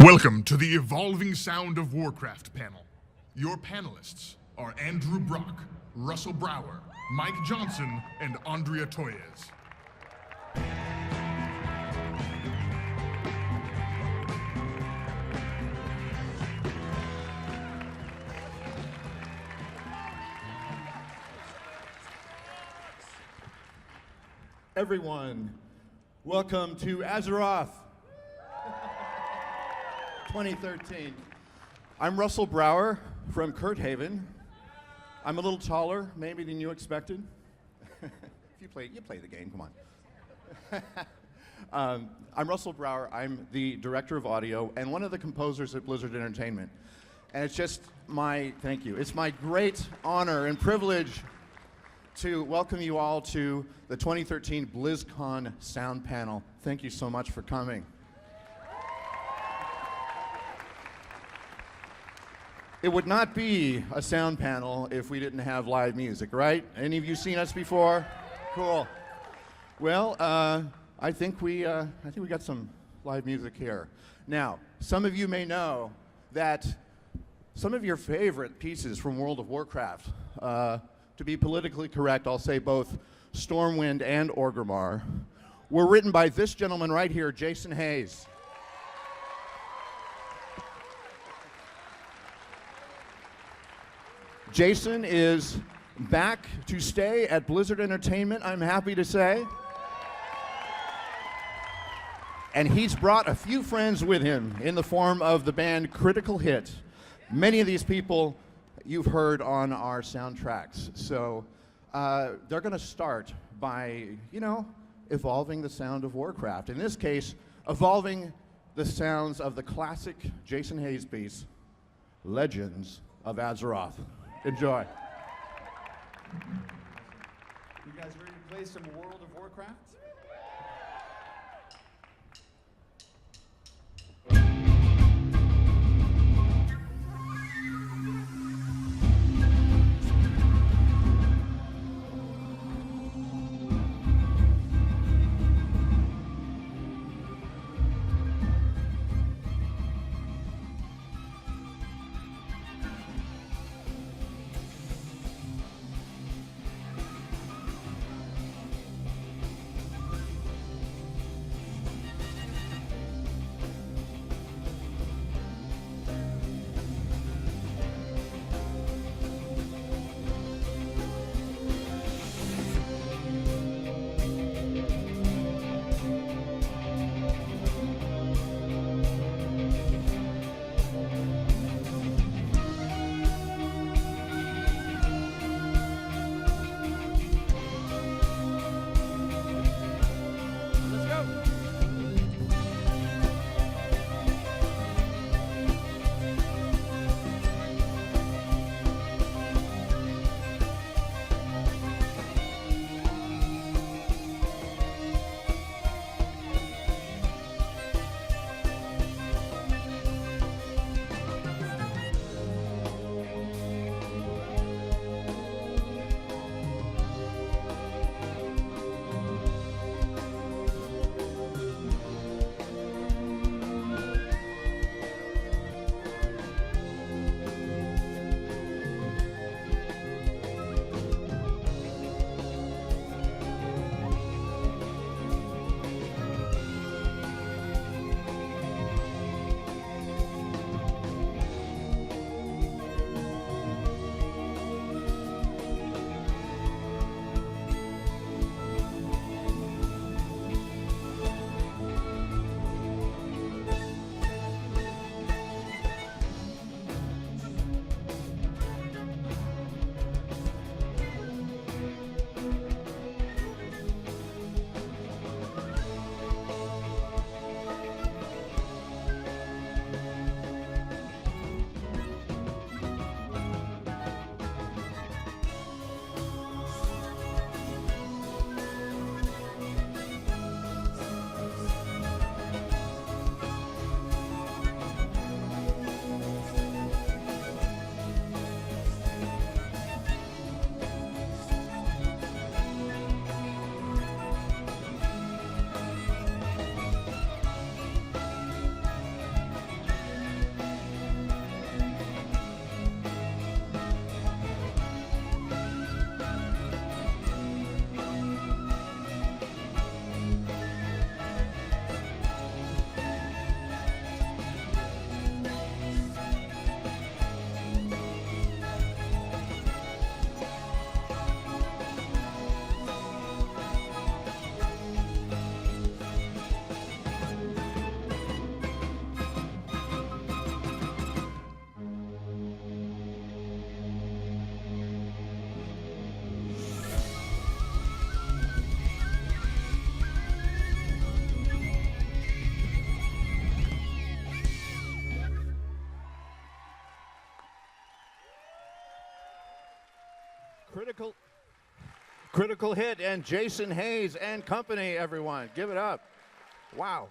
Welcome to the Evolving Sound of Warcraft panel. Your panelists are Andrew Brock, Russell Brower, Mike Johnson, and Andrea Toyes. Everyone, welcome to Azeroth 2013. I'm Russell Brower from Kurt Haven. I'm a little taller, maybe, than you expected. You play the game, come on. I'm Russell Brower. I'm the director of audio and one of the composers at Blizzard Entertainment. And it's just thank you. It's my great honor and privilege to welcome you all to the 2013 BlizzCon sound panel. Thank you so much for coming. It would not be a sound panel if we didn't have live music, right? Any of you seen us before? Cool. Well, I think we got some live music here. Now, some of you may know that some of your favorite pieces from World of Warcraft, to be politically correct, I'll say both Stormwind and Orgrimmar, were written by this gentleman right here, Jason Hayes. Jason is back to stay at Blizzard Entertainment, I'm happy to say. And he's brought a few friends with him in the form of the band Critical Hit. Many of these people you've heard on our soundtracks. So they're going to start by, evolving the sound of Warcraft. In this case, evolving the sounds of the classic Jason Hayes piece, Legends of Azeroth. Enjoy. You guys ready to play some World of Warcraft? Critical Hit and Jason Hayes and company, everyone. Give it up. Wow.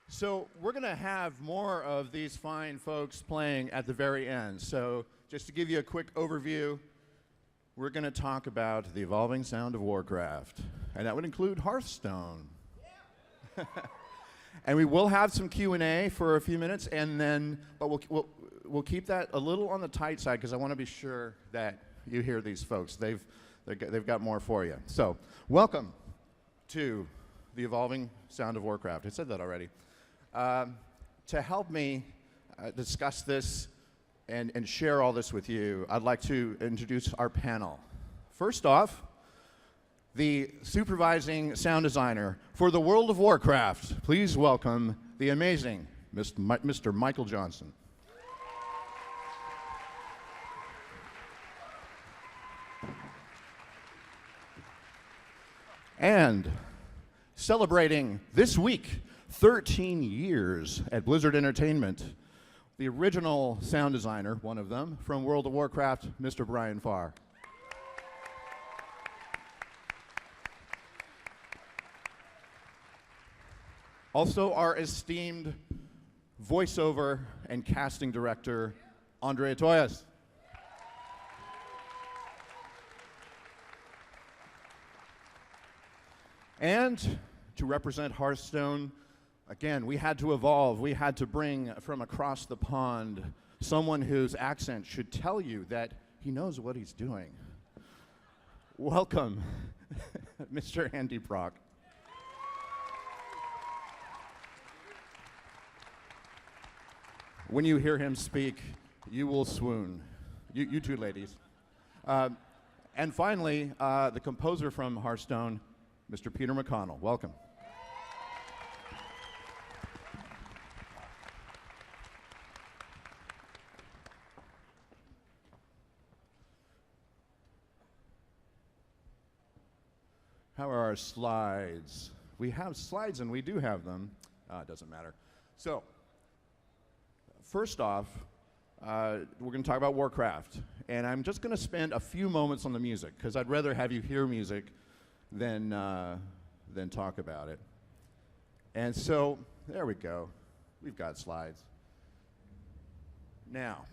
So we're going to have more of these fine folks playing at the very end. So just to give you a quick overview, we're going to talk about the evolving sound of Warcraft. And that would include Hearthstone. Yeah. And we will have some Q&A for a few minutes, and then, but we'll keep that a little on the tight side because I want to be sure that you hear these folks. They've got more for you. So welcome to the evolving sound of Warcraft. I said that already. To help me discuss this and share all this with you, I'd like to introduce our panel. First off, the supervising sound designer for the World of Warcraft. Please welcome the amazing Mr. Michael Johnson. And celebrating this week 13 years at Blizzard Entertainment, the original sound designer, one of them, from World of Warcraft, Mr. Brian Farr. Also, our esteemed voiceover and casting director, Andrea Toyas. And to represent Hearthstone, again, we had to evolve. We had to bring from across the pond someone whose accent should tell you that he knows what he's doing. Welcome, Mr. Andy Brock. When you hear him speak, you will swoon. You two ladies. And finally, the composer from Hearthstone, Mr. Peter McConnell. Welcome. How are our slides? We have slides and we do have them. It doesn't matter. So, first off, we're going to talk about Warcraft. And I'm just going to spend a few moments on the music, because I'd rather have you hear music than talk about it. And so, there we go. We've got slides. Now,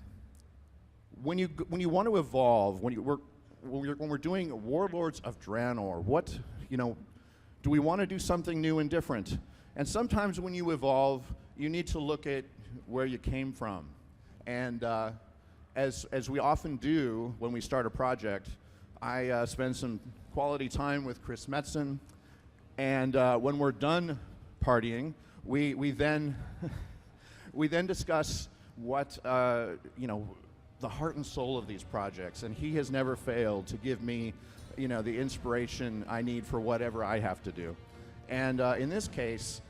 when you want to evolve, when we're doing Warlords of Draenor, what, do we want to do something new and different? And sometimes when you evolve, you need to look at where you came from. And as we often do when we start a project, I spend some quality time with Chris Metzen, and when we're done partying, we then discuss what the heart and soul of these projects, and he has never failed to give me the inspiration I need for whatever I have to do. And in this case,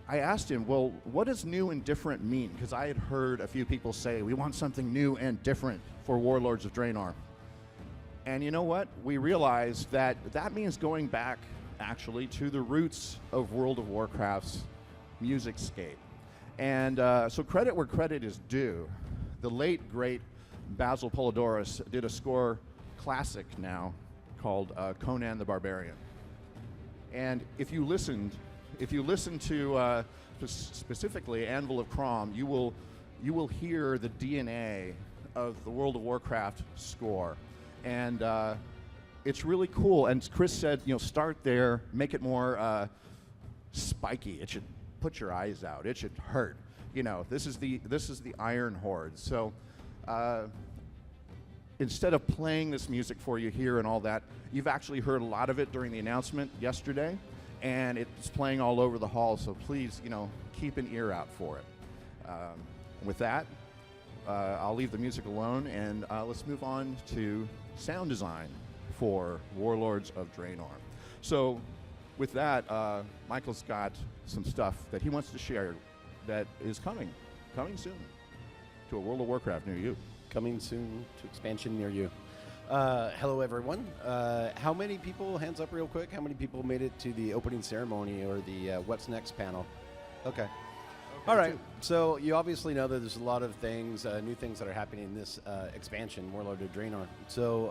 I asked him, well, what does new and different mean? Because I had heard a few people say, we want something new and different for Warlords of Draenor. And you know what? We realized that means going back, actually, to the roots of World of Warcraft's music scape. And so credit where credit is due. The late, great Basil Polidorus did a score classic now called Conan the Barbarian. And if you listen to specifically Anvil of Crom, you will hear the DNA of the World of Warcraft score, and it's really cool. And Chris said, start there, make it more spiky. It should put your eyes out. It should hurt. This is the Iron Horde. So instead of playing this music for you here and all that, you've actually heard a lot of it during the announcement yesterday. And it's playing all over the hall, so please, keep an ear out for it. With that, I'll leave the music alone, and let's move on to sound design for Warlords of Draenor. So, with that, Michael's got some stuff that he wants to share that is coming soon to a World of Warcraft near you. Coming soon to expansion near you. Hello, everyone. How many people, hands up real quick, how many people made it to the opening ceremony or the What's Next panel? Okay. All right. So you obviously know that there's a lot of things, new things that are happening in this expansion, Warlord of Draenor. So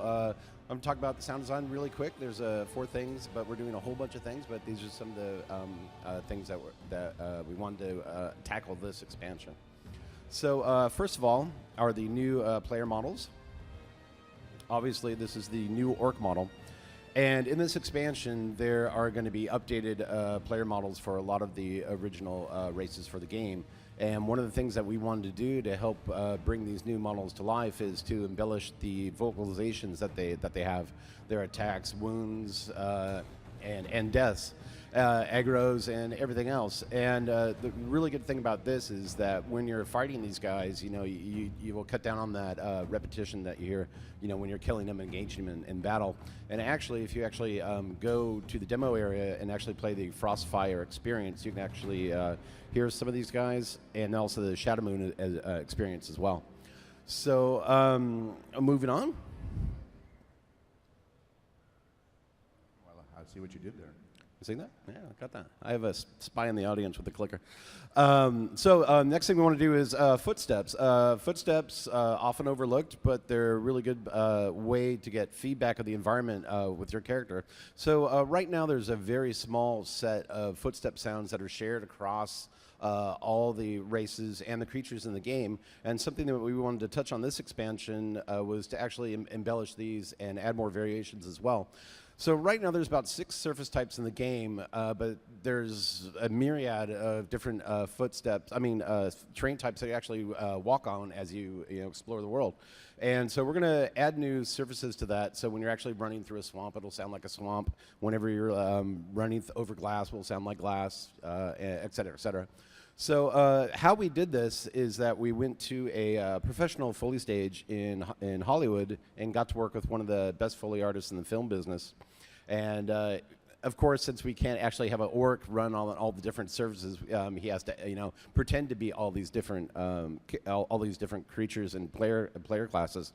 I'm going to talk about the sound design really quick. There's 4 things, but we're doing a whole bunch of things. But these are some of the things that we wanted to tackle this expansion. So first of all are the new player models. Obviously, this is the new orc model. And in this expansion, there are going to be updated player models for a lot of the original races for the game. And one of the things that we wanted to do to help bring these new models to life is to embellish the vocalizations that they have, their attacks, wounds, and deaths, aggros, and everything else. And the really good thing about this is that when you're fighting these guys, you know, you will cut down on that repetition that you hear, you know, when you're killing them, engaging them in battle. And actually, if you actually go to the demo area and actually play the Frostfire experience, you can actually hear some of these guys, and also the Shadow Moon experience as well. So moving on. Well, I see what you did there. You see that? Yeah, I got that. I have a spy in the audience with the clicker. Next thing we want to do is footsteps. Footsteps, often overlooked, but they're a really good way to get feedback of the environment with your character. So right now there's a very small set of footstep sounds that are shared across all the races and the creatures in the game. And something that we wanted to touch on this expansion was to actually embellish these and add more variations as well. So right now there's about 6 surface types in the game, but there's a myriad of different terrain types that you actually walk on as you explore the world. And so we're going to add new surfaces to that. So when you're actually running through a swamp, it'll sound like a swamp. Whenever you're running over glass, it'll sound like glass, et cetera, et cetera. So how we did this is that we went to a professional Foley stage in Hollywood and got to work with one of the best Foley artists in the film business. And of course, since we can't actually have an orc run all the different surfaces, he has to pretend to be all these different creatures and player classes.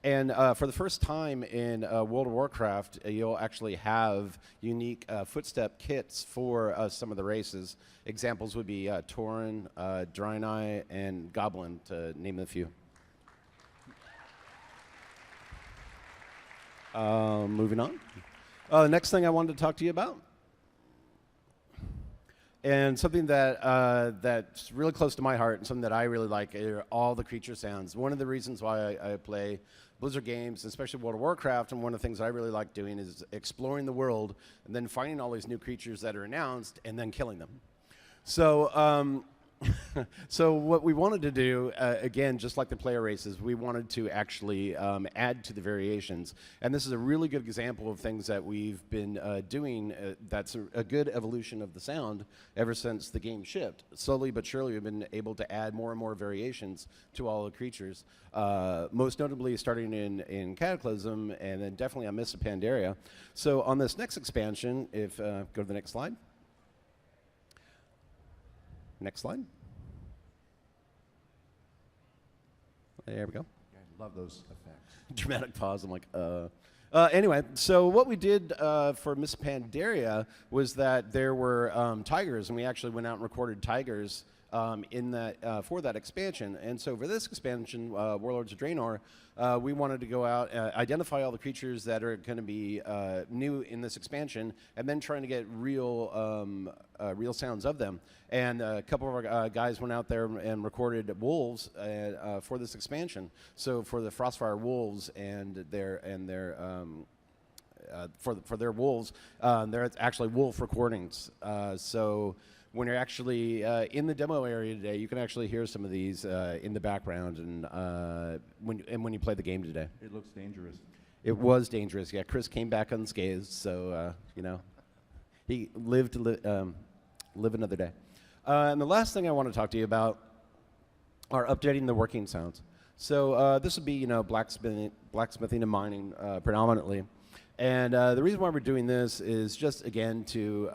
And for the first time in World of Warcraft, you'll actually have unique footstep kits for some of the races. Examples would be Tauren, Draenor, and Goblin, to name a few. Moving on. The next thing I wanted to talk to you about, and something that's really close to my heart and something that I really like, are all the creature sounds. One of the reasons why I play Blizzard games, especially World of Warcraft, and one of the things I really like doing is exploring the world and then finding all these new creatures that are announced and then killing them. So so what we wanted to do, again, just like the player races, we wanted to actually add to the variations. And this is a really good example of things that we've been doing that's a good evolution of the sound ever since the game shipped. Slowly but surely, we've been able to add more and more variations to all the creatures, most notably starting in Cataclysm and then definitely on Mists of Pandaria. So on this next expansion, if go to the next slide. Next slide. There we go. I love those effects. Dramatic pause. I'm like, Anyway, so what we did for Mists of Pandaria was that there were tigers, and we actually went out and recorded tigers in that for that expansion. And so for this expansion, Warlords of Draenor, we wanted to go out, identify all the creatures that are going to be new in this expansion, and then trying to get real sounds of them. And a couple of our guys went out there and recorded wolves for this expansion. So for the Frostfire wolves and their for their wolves, they're actually wolf recordings. So when you're actually in the demo area today, you can actually hear some of these in the background, and when you play the game today. It looks dangerous. It was dangerous. Yeah, Chris came back unscathed, so he lived to live another day. And the last thing I want to talk to you about are updating the working sounds. So this would be blacksmithing and mining predominantly. And the reason why we're doing this is just, again, to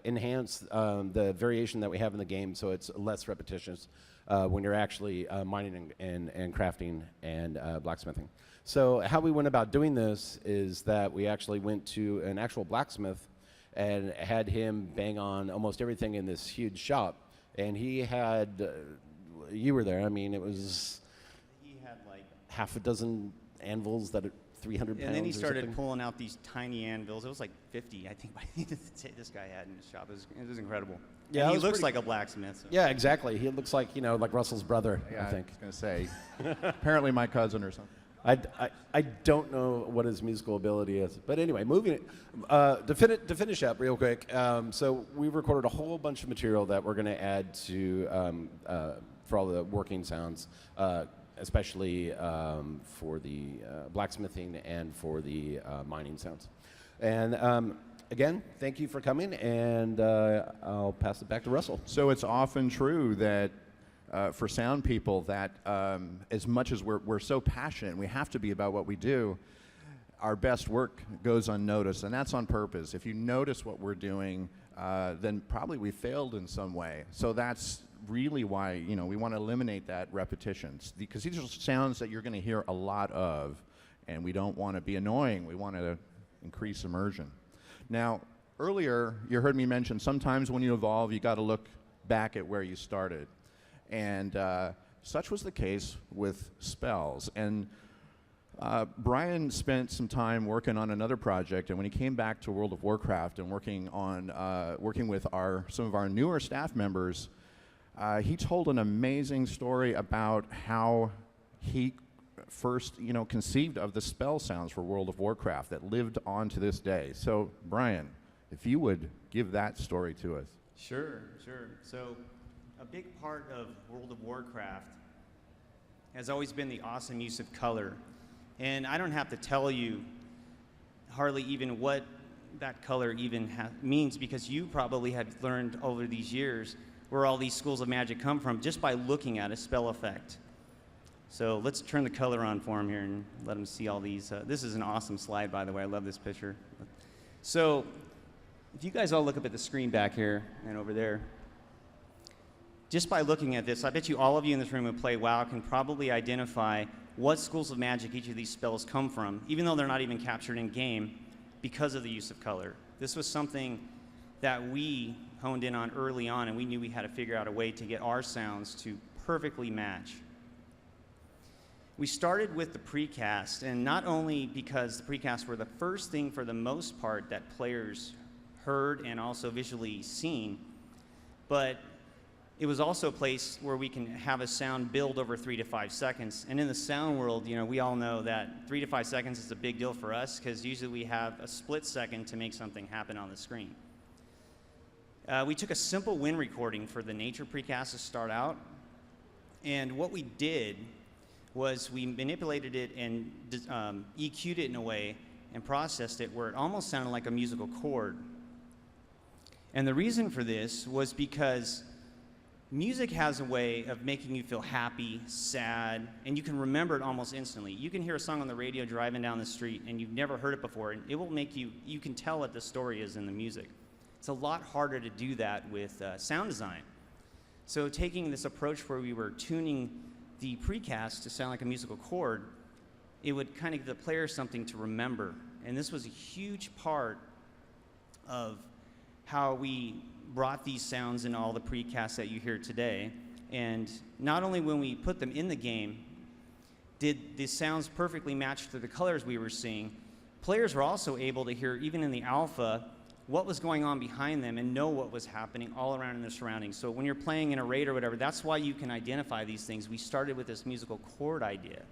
enhance the variation that we have in the game so it's less repetitious when you're actually mining and crafting and blacksmithing. So how we went about doing this is that we actually went to an actual blacksmith and had him bang on almost everything in this huge shop. and he had, you were there, I mean, it was He had like, half a dozen anvils that are 300 pounds and then he or started something. pulling out these tiny anvils. It was like 50, I think, by the end of the day this guy had in his shop. It was incredible. Yeah, And it he was looks pretty- like a blacksmith. So. Yeah, exactly. He looks like, like Russell's brother, Yeah, I think. was going to say, apparently my cousin or something. I don't know what his musical ability is, but anyway, moving it to finish up real quick. So we recorded a whole bunch of material that we're going to add to for all the working sounds, especially for the blacksmithing and for the mining sounds. And again, thank you for coming, and I'll pass it back to Russell. So it's often true that for sound people that as much as we're so passionate and we have to be about what we do, our best work goes unnoticed, and that's on purpose. If you notice what we're doing, then probably we failed in some way. So that's really why we want to eliminate that repetition, because these are sounds that you're going to hear a lot of, and we don't want to be annoying. We want to increase immersion. Now, earlier you heard me mention sometimes when you evolve, you got to look back at where you started. And such was the case with spells. And Brian spent some time working on another project, and when he came back to World of Warcraft and working with some of our newer staff members, he told an amazing story about how he first, conceived of the spell sounds for World of Warcraft that lived on to this day. So, Brian, if you would give that story to us. Sure. So, a big part of World of Warcraft has always been the awesome use of color. And I don't have to tell you hardly even what that color even means, because you probably had learned over these years where all these schools of magic come from just by looking at a spell effect. So let's turn the color on for him here and let him see all these. This is an awesome slide, by the way. I love this picture. So if you guys all look up at the screen back here and over there, just by looking at this, I bet you all of you in this room who play WoW can probably identify what schools of magic each of these spells come from, even though they're not even captured in game, because of the use of color. This was something that we honed in on early on, and we knew we had to figure out a way to get our sounds to perfectly match. We started with the precast, and not only because the precasts were the first thing for the most part that players heard and also visually seen, but it was also a place where we can have a sound build over 3 to 5 seconds. And in the sound world, we all know that 3 to 5 seconds is a big deal for us, because usually we have a split second to make something happen on the screen. We took a simple wind recording for the nature precast to start out, and what we did was we manipulated it and EQ'd it in a way and processed it where it almost sounded like a musical chord. And the reason for this was because music has a way of making you feel happy, sad, and you can remember it almost instantly. You can hear a song on the radio driving down the street and you've never heard it before, and it will make you can tell what the story is in the music. It's a lot harder to do that with sound design. So taking this approach where we were tuning the precast to sound like a musical chord, it would kind of give the player something to remember. And this was a huge part of how we brought these sounds in all the precasts that you hear today. And not only when we put them in the game did the sounds perfectly match to the colors we were seeing, players were also able to hear, even in the alpha, what was going on behind them and know what was happening all around in their surroundings. So when you're playing in a raid or whatever, that's why you can identify these things. We started with this musical chord idea.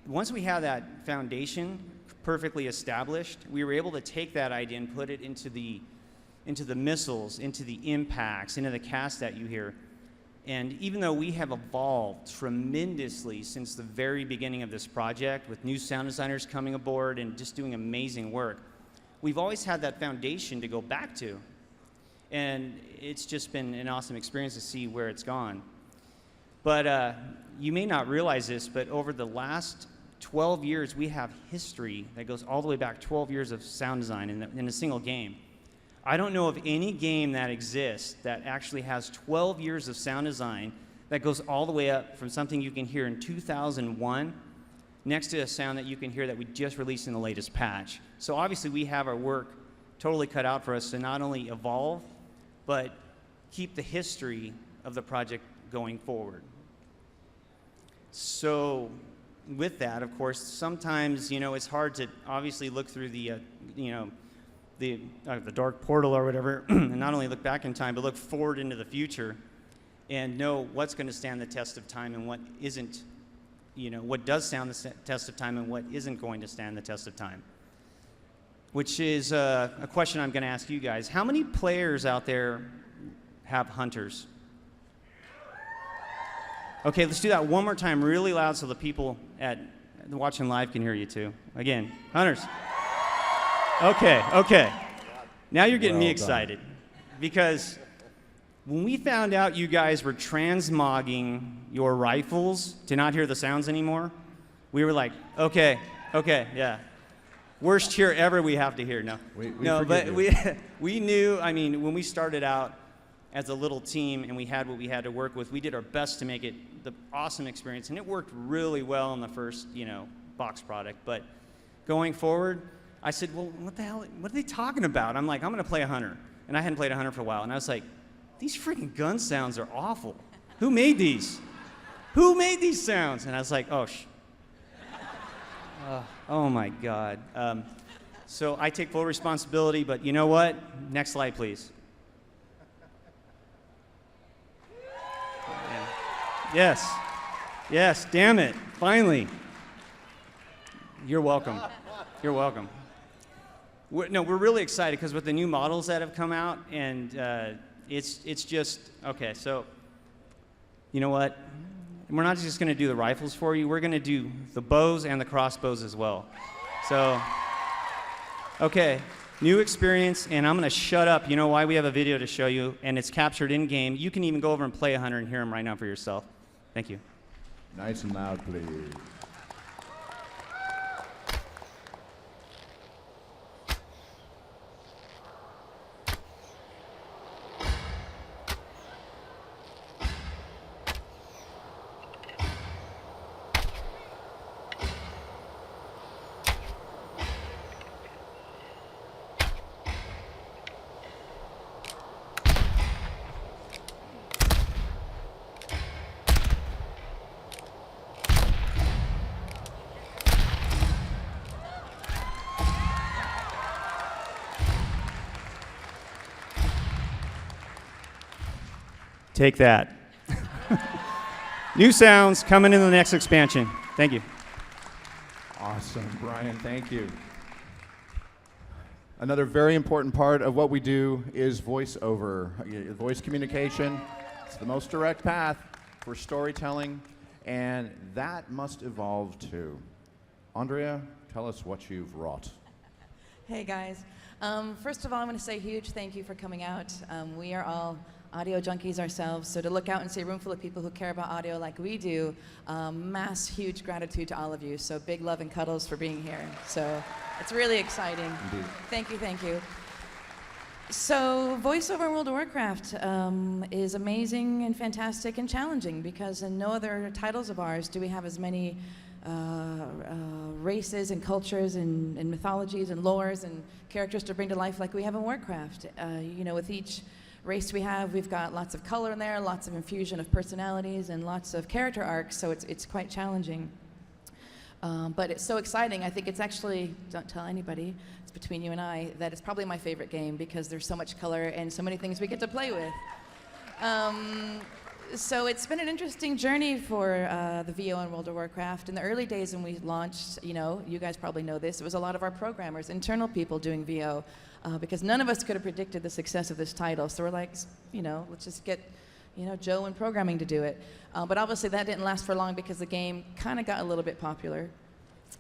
Once we had that foundation perfectly established, we were able to take that idea and put it into the missiles, into the impacts, into the cast that you hear. And even though we have evolved tremendously since the very beginning of this project, with new sound designers coming aboard and just doing amazing work, we've always had that foundation to go back to. And it's just been an awesome experience to see where it's gone. But you may not realize this, but over the last 12 years, we have history that goes all the way back 12 years of sound design in a single game. I don't know of any game that exists that actually has 12 years of sound design that goes all the way up from something you can hear in 2001 next to a sound that you can hear that we just released in the latest patch. So obviously we have our work totally cut out for us to not only evolve, but keep the history of the project going forward. So with that, of course, sometimes, you know, it's hard to obviously look through the, the dark portal or whatever, and not only look back in time, but look forward into the future and know what's going to stand the test of time and what isn't, you know, what does stand the test of time and what isn't going to stand the test of time. Which is a question I'm going to ask you guys. How many players out there have hunters? Okay, let's do that one more time really loud so the people watching live can hear you too. Again, hunters. Okay. Now you're getting me excited because when we found out you guys were transmogging your rifles to not hear the sounds anymore, we were like, okay, yeah. Worst cheer ever we have to hear. No, but we knew, I mean, when we started out as a little team and we had what we had to work with, we did our best to make it the awesome experience, and it worked really well in the first, you know, box product. But going forward, I said, well, what the hell, what are they talking about? I'm like, I'm going to play a hunter. And I hadn't played a hunter for a while, and I was like, these freaking gun sounds are awful. Who made these? Who made these sounds? And I was like, oh my God. So I take full responsibility, but you know what? Next slide, please. Yeah. Yes, damn it, finally. You're welcome. You're welcome. We're really excited because with the new models that have come out, and it's just, okay, so you know what? We're not just going to do the rifles for you. We're going to do the bows and the crossbows as well. So, okay, new experience, and I'm going to shut up. You know why? We have a video to show you, and it's captured in-game. You can even go over and play a hunter and hear him right now for yourself. Thank you. Nice and loud, please. Take that. New sounds coming in the next expansion. Thank you. Awesome, Brian, thank you. Another very important part of what we do is voiceover, voice communication. It's the most direct path for storytelling, and that must evolve too. Andrea, tell us what you've wrought. Hey guys. First of all, I want to say a huge thank you for coming out. We are all audio junkies ourselves, so to look out and see a room full of people who care about audio like we do, huge gratitude to all of you. So big love and cuddles for being here. So it's really exciting. Indeed. Thank you. So voiceover in World of Warcraft is amazing and fantastic and challenging because in no other titles of ours do we have as many races and cultures and mythologies and lores and characters to bring to life like we have in Warcraft. You know, with each race we've got lots of color in there, lots of infusion of personalities, and lots of character arcs, so it's quite challenging. But it's so exciting. I think it's actually, don't tell anybody, it's between you and I, that it's probably my favorite game because there's so much color and so many things we get to play with. So it's been an interesting journey for the VO in World of Warcraft. In the early days when we launched, you know, you guys probably know this, it was a lot of our programmers, internal people doing VO, because none of us could have predicted the success of this title. So we're like, you know, let's just get, you know, Joe in programming to do it. But obviously that didn't last for long because the game kind of got a little bit popular.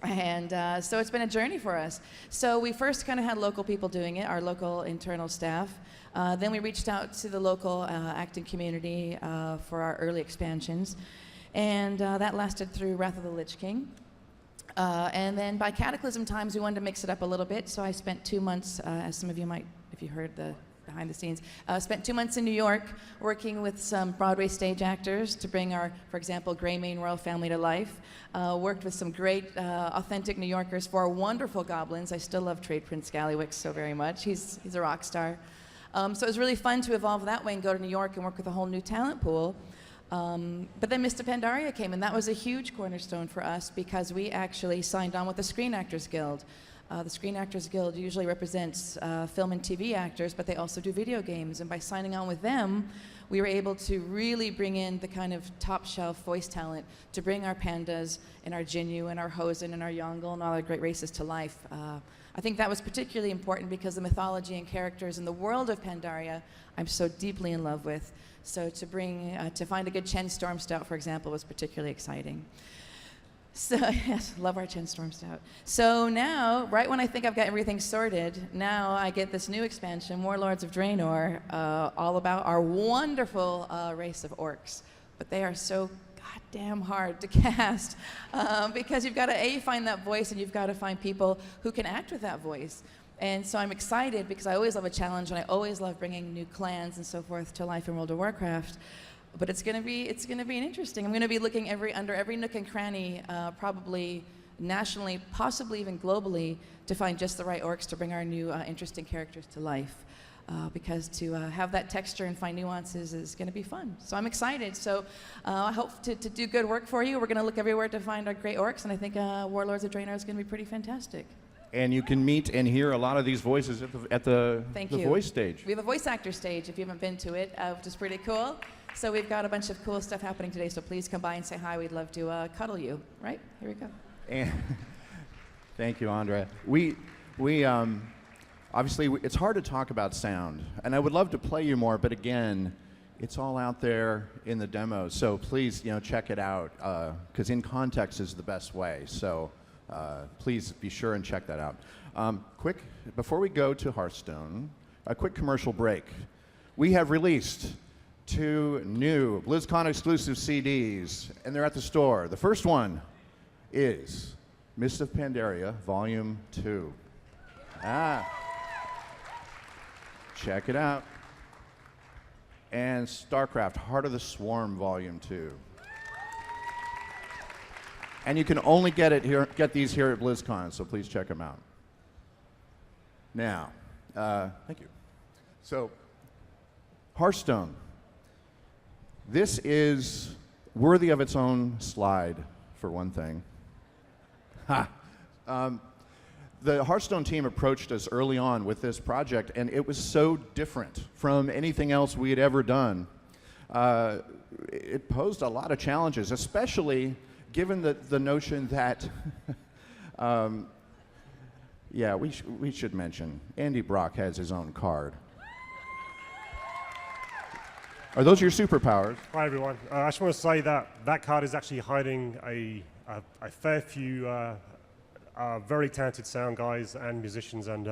And so it's been a journey for us. So we first kind of had local people doing it, our local internal staff. Then we reached out to the local acting community for our early expansions. And that lasted through Wrath of the Lich King. And then by Cataclysm times, we wanted to mix it up a little bit. So I spent 2 months, as some of you might, if you heard the behind the scenes, spent 2 months in New York working with some Broadway stage actors to bring our, for example, Greymane royal family to life. Worked with some great, authentic New Yorkers for our wonderful goblins. I still love Trade Prince Scallywix so very much. He's a rock star. So it was really fun to evolve that way and go to New York and work with a whole new talent pool. But then Mr. Pandaria came, and that was a huge cornerstone for us because we actually signed on with the Screen Actors Guild. The Screen Actors Guild usually represents film and TV actors, but they also do video games. And by signing on with them, we were able to really bring in the kind of top-shelf voice talent to bring our pandas and our Jinyu and our Hosen and our Yongle and all our great races to life. I think that was particularly important because the mythology and characters in the world of Pandaria I'm so deeply in love with. So to find a good Chen Storm Stout, for example, was particularly exciting. So yes, love our Chen Storm Stout. So now, right when I think I've got everything sorted, now I get this new expansion, Warlords of Draenor, all about our wonderful race of orcs. But they are so goddamn hard to cast because you've got to find that voice, and you've got to find people who can act with that voice. And so I'm excited because I always love a challenge, and I always love bringing new clans and so forth to life in World of Warcraft. But it's going to be an interesting. I'm going to be looking under every nook and cranny, probably nationally, possibly even globally, to find just the right orcs to bring our new interesting characters to life. Because to have that texture and find nuances is going to be fun. So I'm excited. So I hope to do good work for you. We're going to look everywhere to find our great orcs, and I think Warlords of Draenor is going to be pretty fantastic. And you can meet and hear a lot of these voices at the voice stage. We have a voice actor stage, if you haven't been to it, which is pretty cool. So we've got a bunch of cool stuff happening today, so please come by and say hi. We'd love to cuddle you. Right? Here we go. And thank you, Andrea. We obviously, it's hard to talk about sound, and I would love to play you more, but again, it's all out there in the demos. So please, check it out, because in context is the best way. So please be sure and check that out. Quick, before we go to Hearthstone, a quick commercial break. We have released 2 new BlizzCon exclusive CDs, and they're at the store. The first one is Mist of Pandaria, Volume 2. Check it out. And StarCraft, Heart of the Swarm, Volume 2. And you can only get these here at BlizzCon, so please check them out. Now, thank you. So, Hearthstone. This is worthy of its own slide, for one thing. The Hearthstone team approached us early on with this project, and it was so different from anything else we had ever done. It posed a lot of challenges, especially given the notion that, we should mention, Andy Brock has his own card. Are those your superpowers? Hi everyone. I just want to say that card is actually hiding a fair few very talented sound guys and musicians and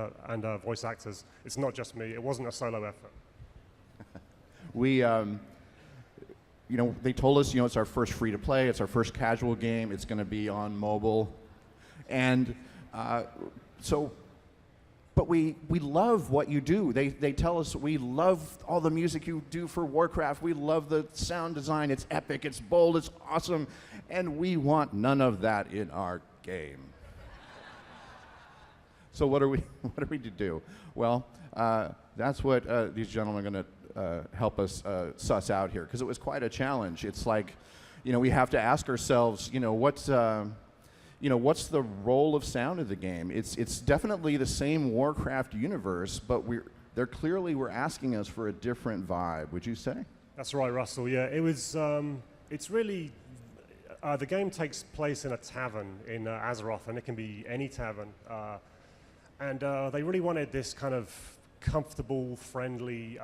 voice actors. It's not just me. It wasn't a solo effort. We, they told us, it's our first free-to-play, it's our first casual game, it's going to be on mobile, and but we love what you do. They tell us we love all the music you do for Warcraft. We love the sound design. It's epic, it's bold, it's awesome, and we want none of that in our game. So what are we to do? Well, that's what these gentlemen are going to help us suss out here, because it was quite a challenge. It's like, we have to ask ourselves, what's the role of sound in the game? It's definitely the same Warcraft universe, but they're clearly asking us for a different vibe. Would you say? That's right, Russell. Yeah, it was. It's really. The game takes place in a tavern in Azeroth, and it can be any tavern. And they really wanted this kind of comfortable, friendly,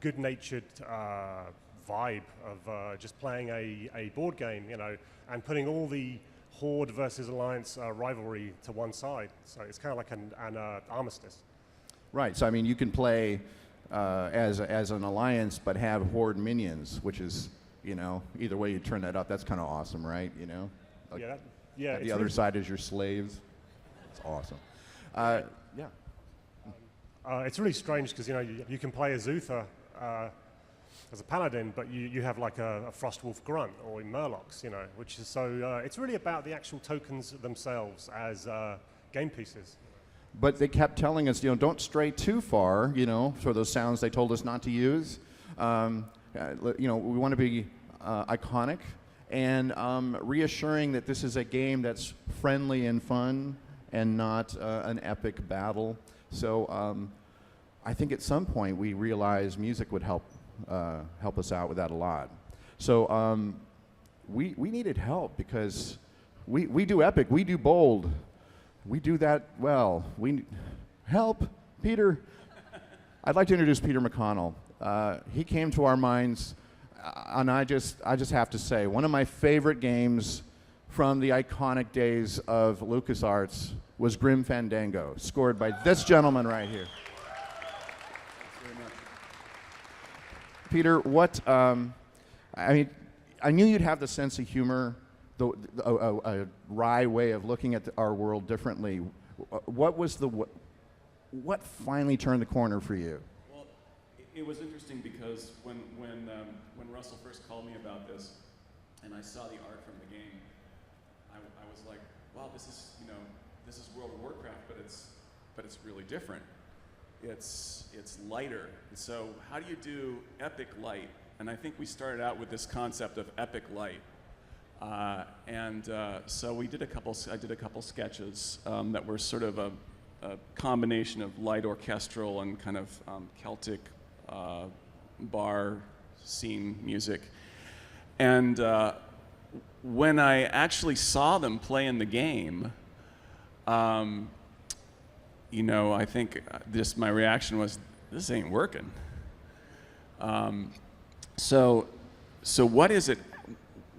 good-natured vibe of just playing a board game, and putting all the Horde versus Alliance rivalry to one side. So it's kind of like an armistice. Right. So I mean, you can play as an Alliance, but have Horde minions, which is, either way you turn that up, that's kind of awesome, right? Like the other side is your slaves. It's awesome. It's really strange because you can play as Uther as a paladin, but you have like a Frostwolf Grunt or Murlocs, which is so. It's really about the actual tokens themselves as game pieces. but they kept telling us, don't stray too far, for those sounds they told us not to use. We want to be iconic and reassuring that this is a game that's friendly and fun and not an epic battle. So I think at some point we realized music would help us out with that a lot. So we needed help because we do epic, we do bold, we do that well. Help, Peter. I'd like to introduce Peter McConnell. He came to our minds, and I just have to say, one of my favorite games from the iconic days of LucasArts was Grim Fandango, scored by this gentleman right here. Peter, I knew you'd have the sense of humor, a wry way of looking at our world differently. What finally turned the corner for you? Well, it was interesting because when Russell first called me about this, and I saw the art from the game, I was like, wow, this is World of Warcraft, but it's really different. It's lighter. So how do you do epic light? And I think we started out with this concept of epic light. So I did a couple sketches that were sort of a combination of light orchestral and kind of Celtic bar scene music. And when I actually saw them play in the game, I think my reaction was, this ain't working. So what is it?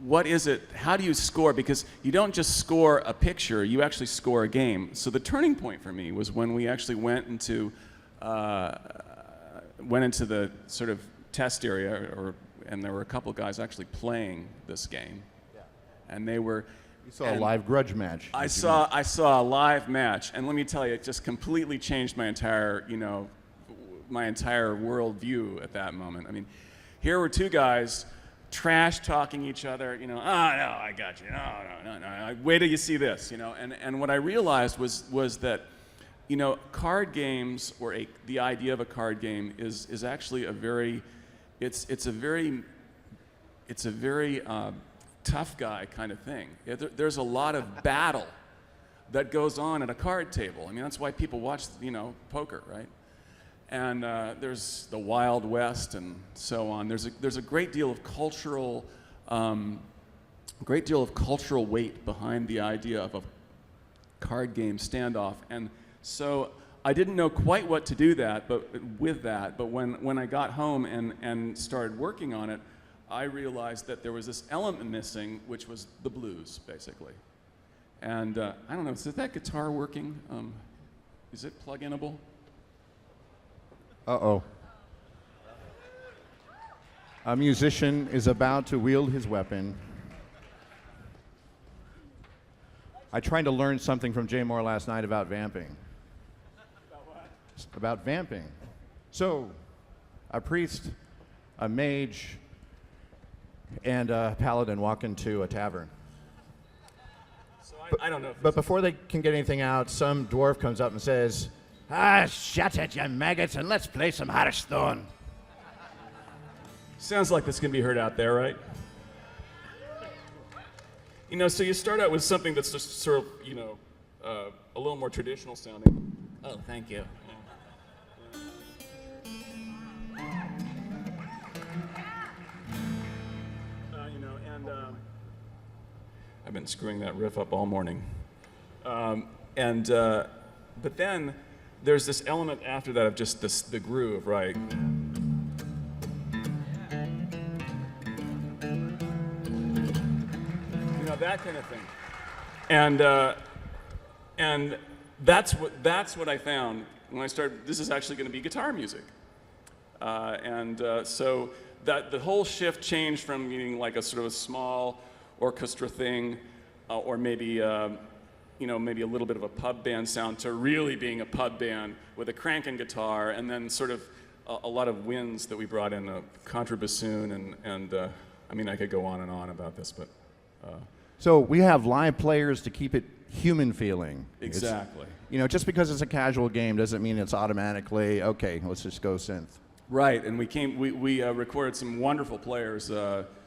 What is it? How do you score? Because you don't just score a picture, you actually score a game. So the turning point for me was when we actually went into the sort of test area, and there were a couple of guys actually playing this game. Yeah. And they were... You saw a live grudge match. I saw a live match, and let me tell you, it just completely changed my entire worldview at that moment. I mean, here were two guys trash talking each other, oh no, I got you, no, wait till you see this, and what I realized was that, card games, or the idea of a card game is actually a very tough guy kind of thing. There's a lot of battle that goes on at a card table. I mean, that's why people watch, poker, right? And there's the Wild West and so on. There's a great deal of cultural weight behind the idea of a card game standoff. And so I didn't know quite what to do with that. But when I got home and started working on it, I realized that there was this element missing, which was the blues, basically. And I don't know, is that guitar working? Is it plug-inable? Uh-oh. A musician is about to wield his weapon. I tried to learn something from Jay Moore last night about vamping. About what? About vamping. So, a priest, a mage, and a paladin walk into a tavern. So I don't know. But before they can get anything out, some dwarf comes up and says, shut it, you maggots, and let's play some Hearthstone. Sounds like this can be heard out there, right? So you start out with something that's just sort of, a little more traditional sounding. Oh, thank you. I've been screwing that riff up all morning. But then there's this element after that of just the groove, right? That kind of thing. And that's what I found when I started. This is actually going to be guitar music. So that the whole shift changed from being like a sort of a small orchestra thing, or maybe maybe a little bit of a pub band sound, to really being a pub band with a cranking guitar, and then sort of a lot of winds that we brought in, a contrabassoon, and I mean, I could go on and on about this, but. So we have live players to keep it human feeling. Exactly. You know, just because it's a casual game doesn't mean it's automatically, okay, let's just go synth. Right, and we recorded some wonderful players, bassoon,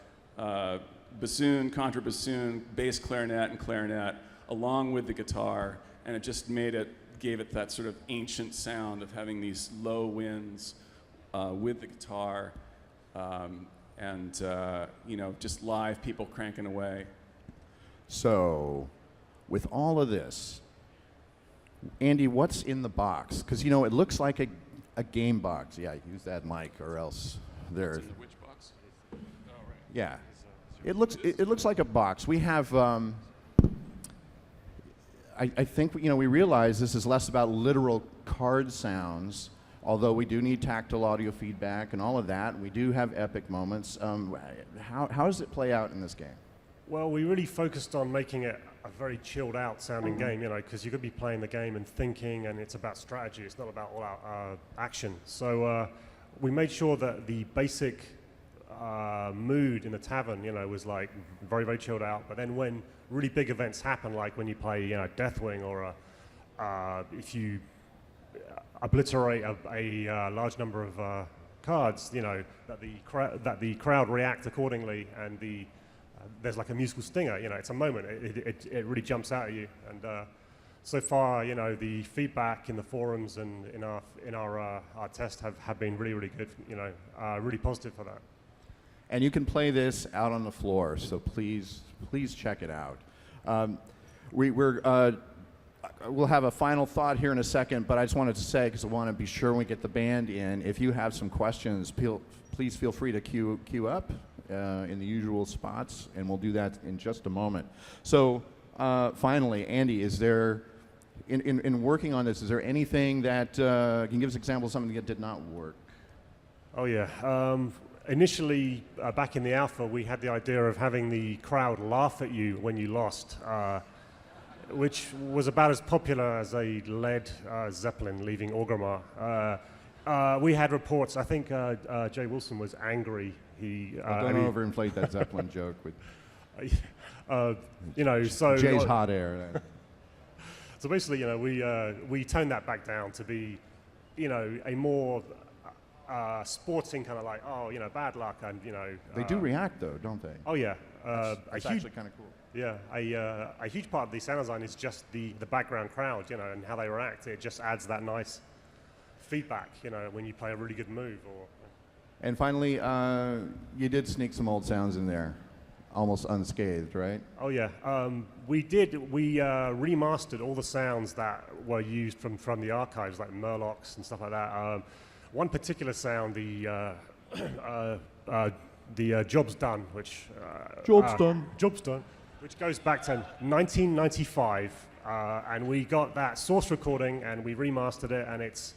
contrabassoon, bass clarinet, and clarinet, along with the guitar, and it just gave it that sort of ancient sound of having these low winds with the guitar, and you know, just live people cranking away. So, with all of this, Andy, what's in the box? Because, you know, it looks like a game box. Yeah, use that mic or else there. What's in the which box? Oh, right. Yeah. It looks like a box. We have, I think, you know, we realize this is less about literal card sounds, although we do need tactile audio feedback and all of that. We do have epic moments. How does it play out in this game? Well, we really focused on making it a very chilled out sounding game, you know, because you could be playing the game and thinking, and it's about strategy. It's not about all out action. So we made sure that the basic mood in the tavern, you know, was like very, very chilled out. But then when really big events happen, like when you play, you know, Deathwing, or if you obliterate a large number of cards, you know, that the crowd react accordingly, and there's like a musical stinger, you know, it's a moment. It really jumps out at you. And so far, you know, the feedback in the forums and in our test have been really, really good, you know, really positive for that. And you can play this out on the floor, so please check it out. We'll have a final thought here in a second, but I just wanted to say, because I want to be sure when we get the band in, if you have some questions, please feel free to queue up in the usual spots, and we'll do that in just a moment. So finally, Andy, is there, in working on this, is there anything that can give us examples of something that did not work? Oh yeah. Initially, back in the alpha, we had the idea of having the crowd laugh at you when you lost, which was about as popular as a lead Zeppelin leaving Orgrimmar. We had reports. I think Jay Wilson was angry. Don't overinflate that Zeppelin joke. With you know, so Jay's hot air. So basically, you know, we toned that back down to be, you know, a more sporting kind of like, oh, you know, bad luck, and you know. They do react though, don't they? Oh yeah. That's actually kind of cool. Yeah, a huge part of the sound design is just the background crowd, you know, and how they react. It just adds that nice feedback, you know, when you play a really good move. And finally, you did sneak some old sounds in there, almost unscathed, right? Oh yeah, we did. We remastered all the sounds that were used from the archives, like Murlocs and stuff like that. One particular sound, the Job's Done, which Job's Done, which goes back to 1995, and we got that source recording and we remastered it, and it's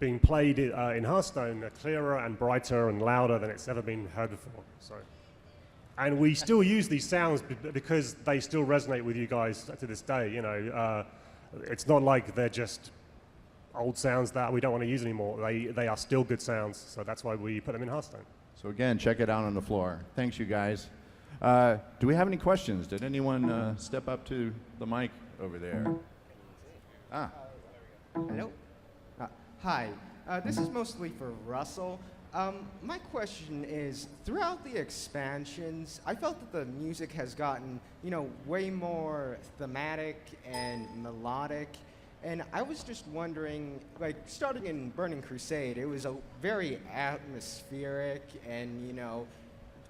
being played in Hearthstone clearer and brighter and louder than it's ever been heard before. So, and we still use these sounds because they still resonate with you guys to this day. You know, it's not like they're just old sounds that we don't want to use anymore. They are still good sounds, so that's why we put them in Hearthstone. So again, check it out on the floor. Thanks, you guys. Do we have any questions? Did anyone step up to the mic over there? Hello. Hi. This is mostly for Russell. My question is, throughout the expansions, I felt that the music has gotten, you know, way more thematic and melodic. And I was just wondering, like, starting in Burning Crusade, it was a very atmospheric, and, you know,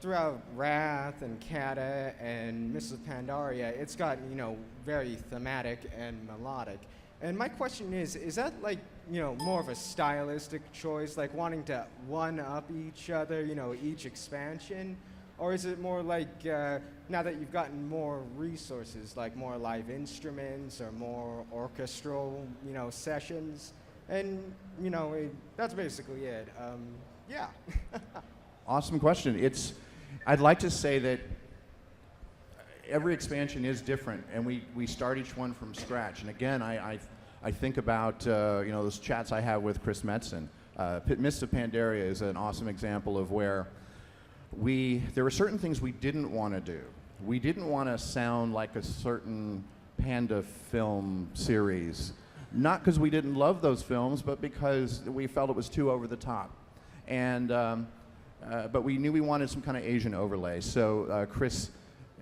throughout Wrath and Kata and Mists of Pandaria, it's got, you know, very thematic and melodic. And my question is that, like, you know, more of a stylistic choice, like wanting to one-up each other, you know, each expansion? Or is it more like, now that you've gotten more resources, like more live instruments or more orchestral, you know, sessions? And, you know, that's basically it. Yeah. Awesome question. I'd like to say that every expansion is different, and we start each one from scratch. And again, I think about, you know, those chats I have with Chris Metzen. Mists of Pandaria is an awesome example of where there were certain things we didn't want to do. We didn't want to sound like a certain Panda film series. Not because we didn't love those films, but because we felt it was too over the top. And but we knew we wanted some kind of Asian overlay. So Chris,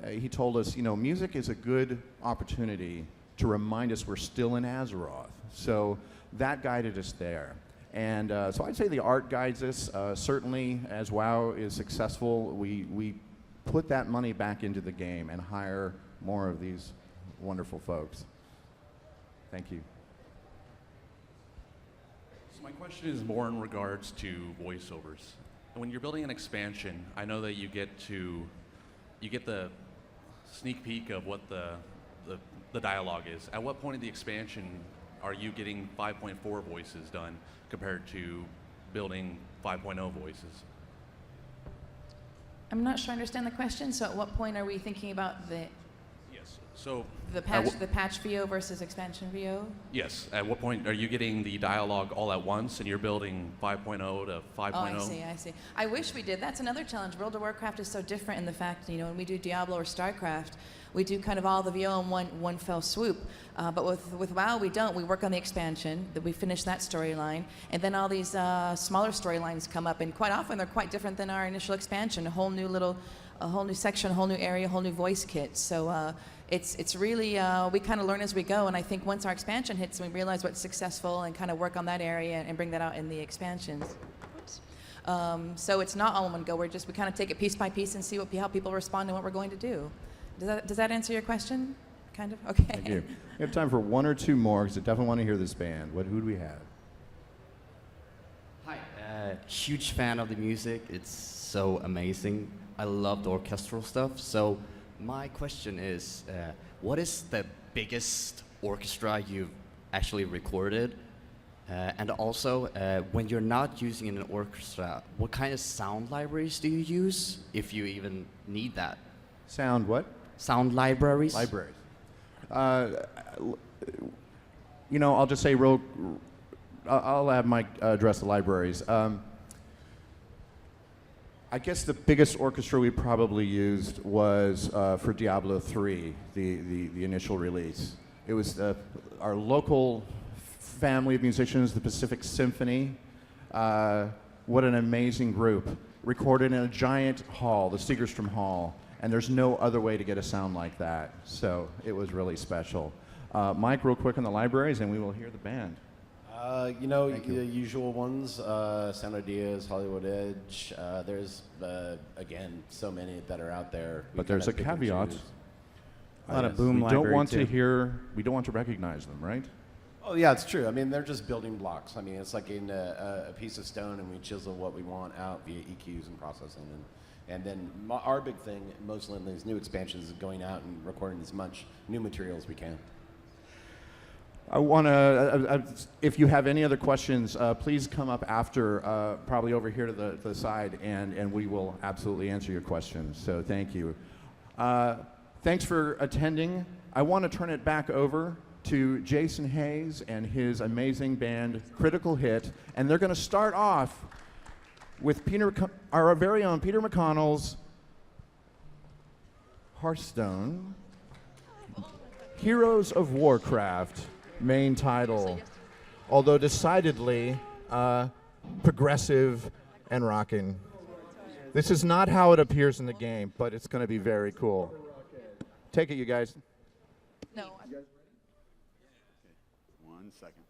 he told us, you know, music is a good opportunity to remind us we're still in Azeroth. So that guided us there. And so I'd say the art guides us. Certainly, as WoW is successful, we put that money back into the game and hire more of these wonderful folks. Thank you. So my question is more in regards to voiceovers. When you're building an expansion, I know that you get the sneak peek of what the dialogue is. At what point in the expansion are you getting 5.4 voices done compared to building 5.0 voices? I'm not sure I understand the question. So at what point are we thinking about the Yes. So the patch VO versus expansion VO? yes. At what point are you getting the dialogue all at once and you're building 5.0 to 5.0? Oh, I see. I wish we did. That's another challenge. World of Warcraft is so different in the fact, you know, when we do Diablo or StarCraft, we do kind of all the VO in one fell swoop. But with WoW, we don't. We work on the expansion, that we finish that storyline, and then all these smaller storylines come up, and quite often they're quite different than our initial expansion. A whole new section, a whole new area, a whole new voice kit. So it's really, we kind of learn as we go, and I think once our expansion hits, we realize what's successful and kind of work on that area and bring that out in the expansions. So it's not all in one go. We kind of take it piece by piece and see how people respond and what we're going to do. Does that answer your question? Kind of? Okay. Thank you. We have time for one or two more, because I definitely want to hear this band. Who do we have? Hi. Huge fan of the music. It's so amazing. I love the orchestral stuff. So my question is, what is the biggest orchestra you've actually recorded? And also, when you're not using an orchestra, what kind of sound libraries do you use, if you even need that? Sound what? Sound libraries. Libraries. You know, I'll just say I'll have Mike address the libraries. I guess the biggest orchestra we probably used was for Diablo 3, the initial release. It was our local family of musicians, the Pacific Symphony. What an amazing group. Recorded in a giant hall, the Segerstrom Hall. And there's no other way to get a sound like that. So it was really special. Mike, real quick on the libraries, and we will hear the band. You know, the usual ones, Sound Ideas, Hollywood Edge. There's, again, so many that are out there. But there's a caveat. A lot of boom we library don't want too. we don't want to recognize them, right? Oh, yeah, it's true. I mean, they're just building blocks. I mean, it's like in a piece of stone, and we chisel what we want out via EQs and processing. And then our big thing, mostly in these new expansions, is going out and recording as much new material as we can. I want to, if you have any other questions, please come up after, probably over here to the side, and we will absolutely answer your questions. So thank you. Thanks for attending. I want to turn it back over to Jason Hayes and his amazing band, Critical Hit, and they're going to start off with our very own Peter McConnell's Hearthstone, Heroes of Warcraft, main title, although decidedly progressive and rockin'. This is not how it appears in the game, but it's going to be very cool. Take it, you guys. No. 1 second.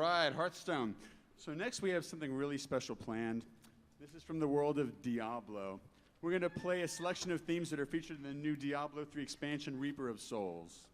right, Hearthstone. So next we have something really special planned. This is from the world of Diablo. We're going to play a selection of themes that are featured in the new Diablo 3 expansion, Reaper of Souls.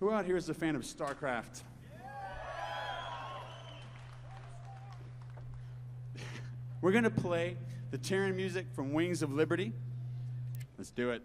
Who out here is a fan of StarCraft? We're going to play the Terran music from Wings of Liberty. Let's do it.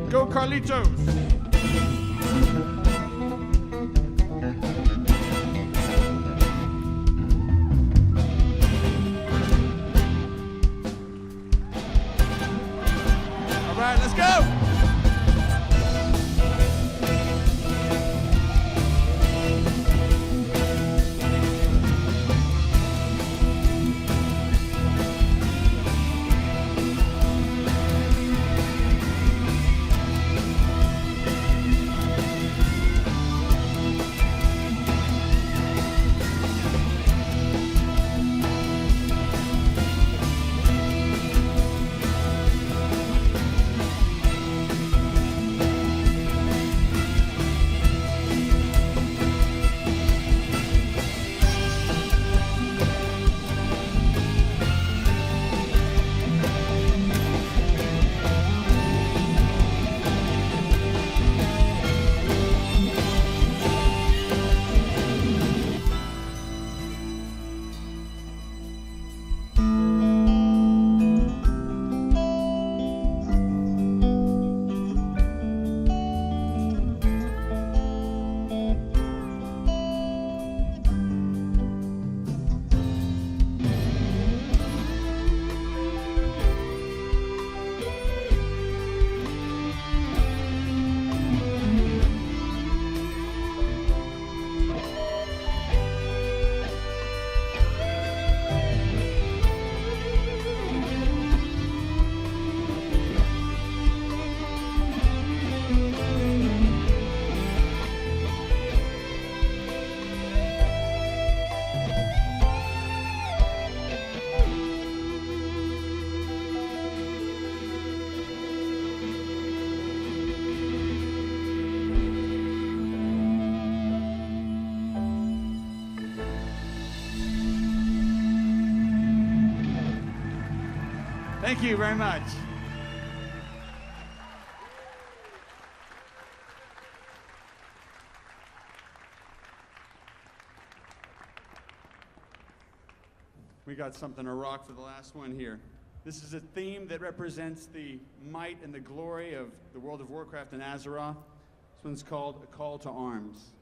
Go Carlitos! All right, let's go! Thank you very much. We got something to rock for the last one here. This is a theme that represents the might and the glory of the world of Warcraft and Azeroth. This one's called A Call to Arms.